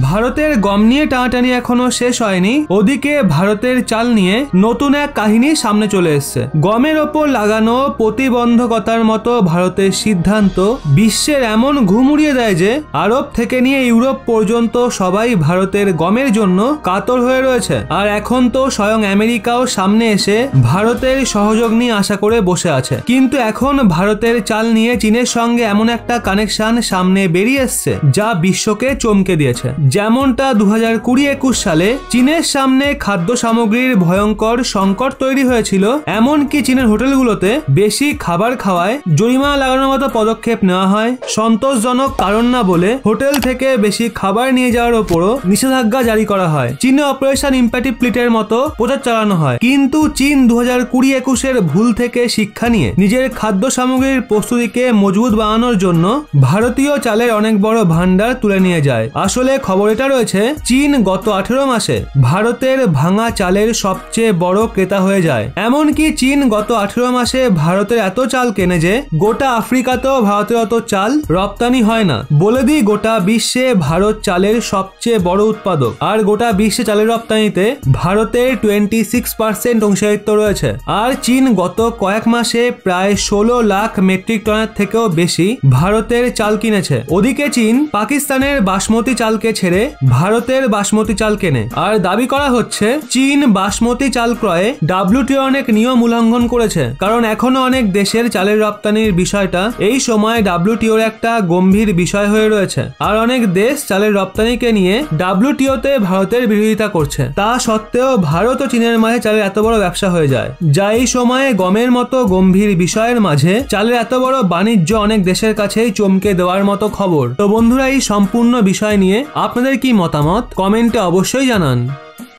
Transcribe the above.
ভারতের গম নিয়ে টানাটানি এখনো শেষ হয়নি, ওদিকে ভারতের চাল নিয়ে নতুন এক কাহিনী সামনে চলে এসছে। গমের ওপর লাগানো প্রতিবন্ধকতার মতো ভারতের সিদ্ধান্ত বিশ্বের এমন ঘুম উড়িয়ে দেয় যে আরব থেকে নিয়ে ইউরোপ পর্যন্ত সবাই ভারতের গমের জন্য কাতর হয়ে রয়েছে। আর এখন তো স্বয়ং আমেরিকাও সামনে এসে ভারতের সহযোগ নিয়ে আশা করে বসে আছে। কিন্তু এখন ভারতের চাল নিয়ে চীনের সঙ্গে এমন একটা কানেকশন সামনে বেরিয়ে এসছে যা বিশ্বকে চমকে দিয়েছে। যেমনটা 2020-21 সালে চীনের সামনে খাদ্য সামগ্রীর ভয়ঙ্কর সংকট তৈরি হয়েছিল, এমনকি চীনের হোটেলগুলোতে বেশি খাবার খাওয়ায় জরিমানা লাগানোর মতো পদক্ষেপ নেওয়া হয়। সন্তোষজনক কারণ না বলে হোটেল থেকে বেশি খাবার নিয়ে যাওয়ার উপরও নিষেধাজ্ঞা জারি করা হয়। চীনে অপারেশন ইম্প্যাটি প্লিটের মতো প্রচার চালানো হয়। কিন্তু চীন 2020-21 ভুল থেকে শিক্ষা নিয়ে নিজের খাদ্য সামগ্রীর প্রস্তুতিকে মজবুত বানানোর জন্য ভারতীয় চালের অনেক বড় ভান্ডার তুলে নিয়ে যায়। আসলে খবর এটা রয়েছে, চীন গত 18 মাসে ভারতের ভাঙা চালের সবচেয়ে বড় ক্রেতা হয়ে যায়। এমনকি চীন গত 18 মাসে ভারতের এত চাল কেনে যে গোটা আফ্রিকাতেও ভারতের অত চাল রপ্তানি হয় না। বলে দিই, গোটা বিশ্বে ভারত চালের সবচেয়ে বড় উৎপাদক, আর গোটা বিশ্বে চালের রপ্তানিতে ভারতের 26% অংশীদারিত্ব রয়েছে। আর চীন গত কয়েক মাসে প্রায় 16 লাখ মেট্রিক টনের থেকেও বেশি ভারতের চাল কিনেছে। ওদিকে চীন পাকিস্তানের বাসমতি চালকে ছেড়ে ভারতের বাসমতি চাল কেনে। আর দাবি করা হচ্ছে চীন বাসমতি চাল ক্রয়ে WTO অনেক নিয়ম উল্লঙ্ঘন করেছে, কারণ এখনো অনেক দেশের চালের রপ্তানির বিষয়টা এই সময় WTOর একটা গম্ভীর বিষয় হয়ে রয়েছে। আর অনেক দেশ চালের রপ্তানিকে নিয়ে WTOতে ভারতের বিরোধিতা করছে। তা সত্ত্বেও ভারত ও চীনের মাঝে চালের এত বড় ব্যবসা হয়ে যায়, যা এই সময়ে গমের মতো গম্ভীর বিষয়ের মাঝে চালের এত বড় বাণিজ্য অনেক দেশের কাছেই চমকে দেওয়ার মতো খবর। তো বন্ধুরা, এই সম্পূর্ণ বিষয় নিয়ে আপনাদের কি মতামত কমেন্টে অবশ্যই জানান।